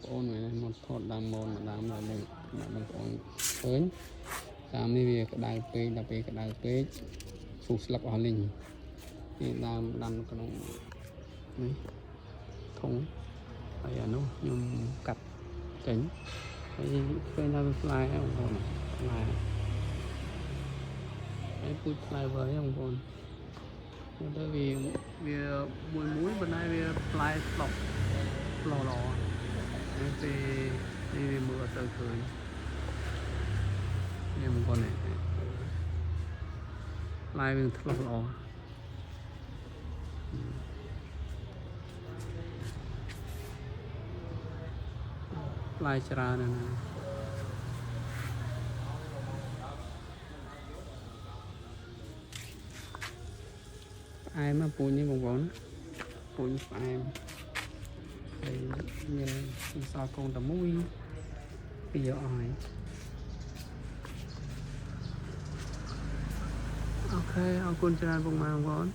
ប្អូនហ្នឹងមកថតដើមម៉ូនមកដើមដល់បងប្អូនឃើញតាមនេះវាក្តៅពេកដល់ពេលក្តៅពេកឈូសស្លឹកអស់លីងនេះដើមដាំក្នុងនេះធុងហើយអានោះខ្ញុំកាត់ចេញហើយឃើញថាវាផ្លែបងប្អូនផ្លែហើយពូជផ្លែវើបងប្អូនទៅវាមួយបណ្ដាវាផ្លែស្លុកល្អនេះពេលនេះវាមើលទៅឃើញនេះបងប្អូននេះផ្លែវាឆ្លុះល្អផ្លែច្រើនណាស់ផ្អែមណាពូជនេះបងប្អូនពូជផ្អែមហើយមានសល់កូនតែមួយពីយកអស់ហើយអូខេអរគុណច្រើនបងប្អូន